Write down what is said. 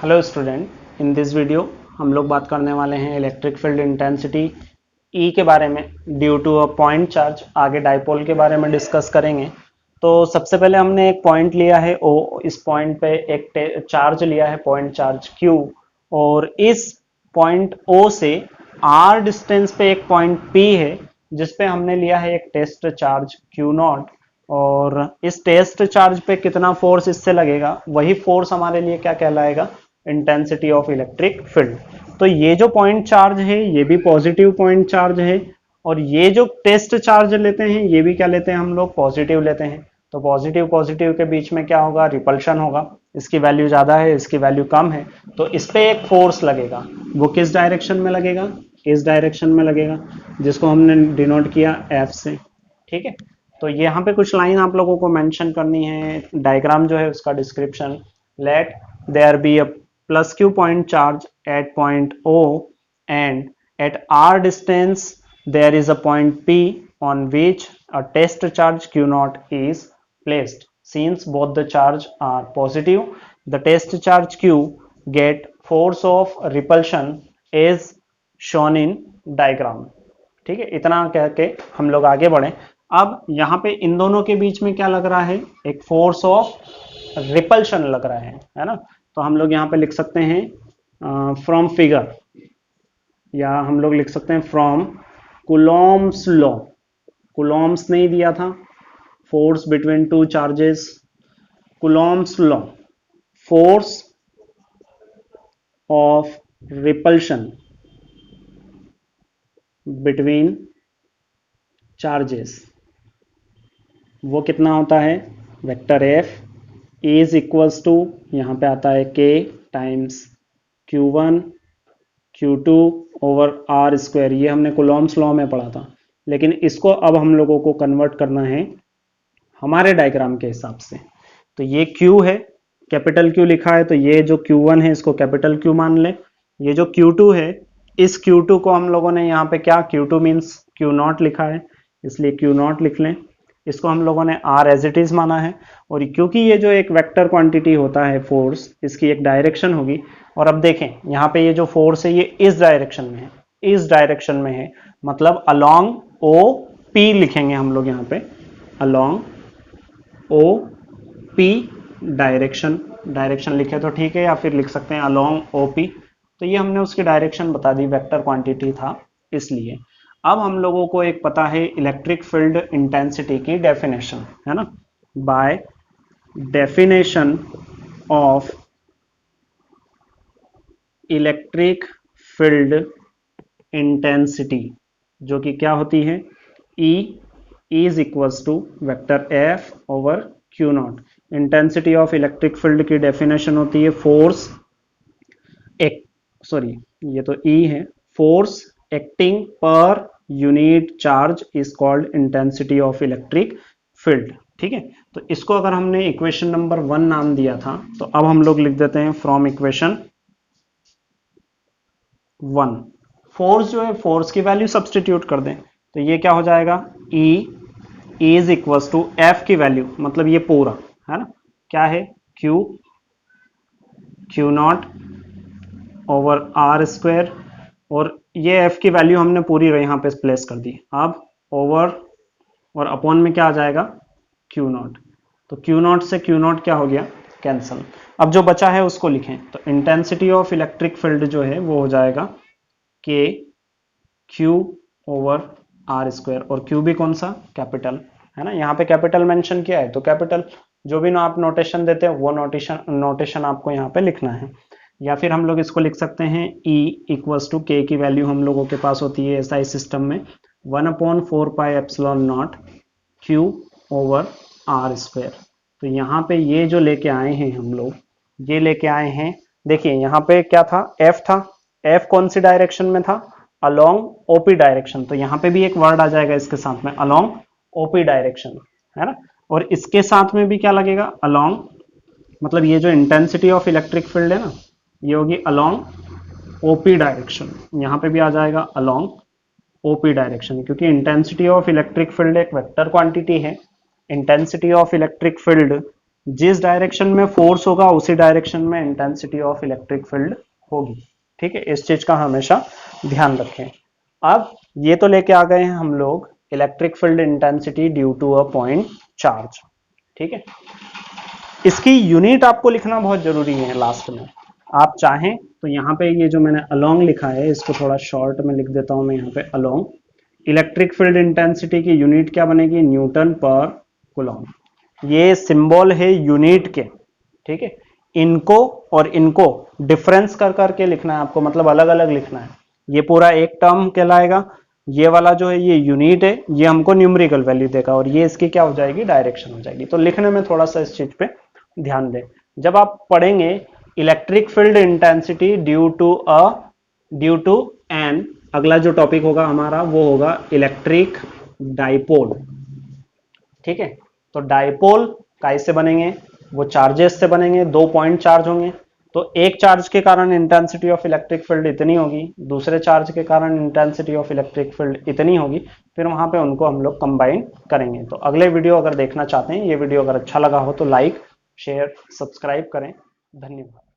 Hello student, in this video हम लोग बात करने वाले हैं इलेक्ट्रिक फील्ड इंटेंसिटी ई के बारे में due to a point charge. आगे डाइपोल के बारे में डिस्कस करेंगे। तो सबसे पहले हमने एक पॉइंट लिया है ओ, इस पॉइंट पे एक चार्ज लिया है पॉइंट चार्ज क्यू, और इस पॉइंट ओ से आर डिस्टेंस पे एक पॉइंट पी है जिस पे हमने लिया है एक टेस्ट चार्ज क्यू नॉट। और इस टेस्ट चार्ज पे कितना फोर्स इससे लगेगा, वही फोर्स हमारे लिए क्या कहलाएगा, इंटेंसिटी ऑफ इलेक्ट्रिक फील्ड। तो ये जो पॉइंट चार्ज है ये भी पॉजिटिव पॉइंट चार्ज है, और ये जो टेस्ट चार्ज लेते हैं ये भी क्या लेते हैं हम लोग, पॉजिटिव लेते हैं। तो पॉजिटिव पॉजिटिव के बीच में क्या होगा, रिपल्शन होगा। इसकी वैल्यू ज्यादा है, इसकी वैल्यू कम है, तो इस पे एक फोर्स लगेगा। वो किस डायरेक्शन में लगेगा, इस डायरेक्शन में लगेगा, जिसको हमने डिनोट किया एफ से। ठीक है, तो यहाँ पे कुछ लाइन आप लोगों को मेंशन करनी है। डायग्राम जो है उसका description, let there be a plus q point charge at point O and at r distance there is a point P on which a test charge Q naught is placed. Since both the charge are positive, the test charge Q get force of repulsion is shown in diagram. ठीक है, इतना कह के हम लोग आगे बढ़े। अब यहाँ पे इन दोनों के बीच में क्या लग रहा है, एक फोर्स ऑफ रिपल्शन लग रहा है ना। तो हम लोग यहाँ पे लिख सकते हैं फ्रॉम फिगर, या हम लोग लिख सकते हैं फ्रॉम कुलॉम्स लॉ। कुलॉम्स नहीं दिया था, force between two charges, Coulomb's law, force of repulsion between charges, वो कितना होता है, vector F is equals to, यहाँ पे आता है के times Q1 Q2 over r square. ये हमने कुलॉम्स लॉ में पढ़ा था, लेकिन इसको अब हम लोगों को कन्वर्ट करना है हमारे डायग्राम के हिसाब से। तो ये Q है, कैपिटल Q लिखा है, तो ये जो Q1 है इसको कैपिटल Q मान ले। ये जो Q2 है, इस Q2 को हम लोगों ने यहाँ पे क्या, Q2 मीन्स Q नॉट लिखा है, इसलिए Q नॉट लिख लें। इसको हम लोगों ने R एज इट इज माना है, और क्योंकि ये जो एक वेक्टर क्वांटिटी होता है फोर्स, इसकी एक डायरेक्शन होगी। और अब देखें यहाँ पे ये जो फोर्स है ये इस डायरेक्शन में है, इस डायरेक्शन में है, मतलब अलोंग ओ पी लिखेंगे हम लोग यहाँ पे, along O P direction. Direction लिखे तो ठीक है, या फिर लिख सकते हैं अलोंग ओ पी। तो ये हमने उसकी डायरेक्शन बता दी, वेक्टर क्वांटिटी था इसलिए। अब हम लोगों को एक पता है इलेक्ट्रिक फील्ड इंटेंसिटी की डेफिनेशन, है ना। By definition of electric field intensity, जो कि क्या होती है, E is equals to vector F over Q naught. Intensity of electric field की डेफिनेशन होती है फोर्स सॉरी ये तो E है, force acting per unit charge is called intensity of electric field. ठीक है, तो इसको अगर हमने इक्वेशन नंबर 1 नाम दिया था, तो अब हम लोग लिख देते हैं फ्रॉम इक्वेशन 1। फोर्स जो है, फोर्स की वैल्यू सब्सटीट्यूट कर दें, तो ये क्या हो जाएगा, E is equals to F की वैल्यू, मतलब ये पूरा है ना, क्या है, Q naught over r square, और ये F की वैल्यू हमने पूरी यहाँ पे प्लेस कर दी। अब ओवर और अपॉन में क्या आ जाएगा, Q नॉट। तो Q नॉट से Q नॉट क्या हो गया, कैंसल। अब जो बचा है उसको लिखें, तो इंटेंसिटी ऑफ इलेक्ट्रिक फील्ड जो है वो हो जाएगा के Q ओवर आर स्क्वायर, और Q भी कौन सा, कैपिटल है ना, यहाँ पे कैपिटल मेंशन किया है, तो कैपिटल जो भी ना आप नोटेशन देते हैं वो नोटेशन आपको यहाँ पे लिखना है। या फिर हम लोग इसको लिख सकते हैं E इक्वल्स टू के की वैल्यू हम लोगों के पास होती है एसआई सिस्टम में 1/4 pi epsilon naught Q over r square. तो यहाँ पे ये जो लेके आए हैं हम लोग, ये लेके आए हैं, देखिए यहाँ पे क्या था, F था, F कौन सी डायरेक्शन में था, अलोंग ओपी डायरेक्शन। तो यहाँ पे भी एक वर्ड आ जाएगा इसके साथ में, अलोंग ओपी डायरेक्शन, है ना। और इसके साथ में भी क्या लगेगा, अलोंग, मतलब ये जो इंटेंसिटी ऑफ इलेक्ट्रिक फील्ड है ना, ये होगी अलोंग ओपी डायरेक्शन। यहाँ पे भी आ जाएगा अलोंग ओपी डायरेक्शन, क्योंकि इंटेंसिटी ऑफ इलेक्ट्रिक फील्ड एक वेक्टर क्वांटिटी है। इंटेंसिटी ऑफ इलेक्ट्रिक फील्ड जिस डायरेक्शन में फोर्स होगा उसी डायरेक्शन में इंटेंसिटी ऑफ इलेक्ट्रिक फील्ड होगी। ठीक है, इस चीज का हमेशा ध्यान रखें। अब ये तो लेके आ गए हैं हम लोग electric field intensity due to a point charge. ठीक है, इसकी यूनिट आपको लिखना बहुत जरूरी है लास्ट में। आप चाहें तो यहाँ पे ये जो मैंने अलोंग लिखा है इसको थोड़ा शॉर्ट में लिख देता हूं मैं यहाँ पे अलोंग। इलेक्ट्रिक फील्ड इंटेंसिटी की यूनिट क्या बनेगी, न्यूटन पर कूलॉम। ये सिंबल है यूनिट के। ठीक है, इनको और इनको डिफरेंस कर करके लिखना है आपको, मतलब अलग अलग लिखना है। ये पूरा एक टर्म कहलाएगा, ये वाला जो है ये यूनिट है, ये हमको न्यूमेरिकल वैल्यू देगा, और ये इसकी क्या हो जाएगी, डायरेक्शन हो जाएगी। तो लिखने में थोड़ा सा इस चीज पे ध्यान दें। जब आप पढ़ेंगे electric field intensity due to an, अगला जो टॉपिक होगा हमारा वो होगा इलेक्ट्रिक डाइपोल। ठीक है, तो डाइपोल कैसे बनेंगे, वो चार्जेस से बनेंगे, 2 पॉइंट चार्ज होंगे। तो एक चार्ज के कारण इंटेंसिटी ऑफ इलेक्ट्रिक फील्ड इतनी होगी, दूसरे चार्ज के कारण इंटेंसिटी ऑफ इलेक्ट्रिक फील्ड इतनी होगी, फिर वहां पे उनको हम लोग कंबाइन करेंगे। तो अगले वीडियो अगर देखना चाहते हैं, ये वीडियो अगर अच्छा लगा हो तो लाइक शेयर सब्सक्राइब करें। धन्यवाद।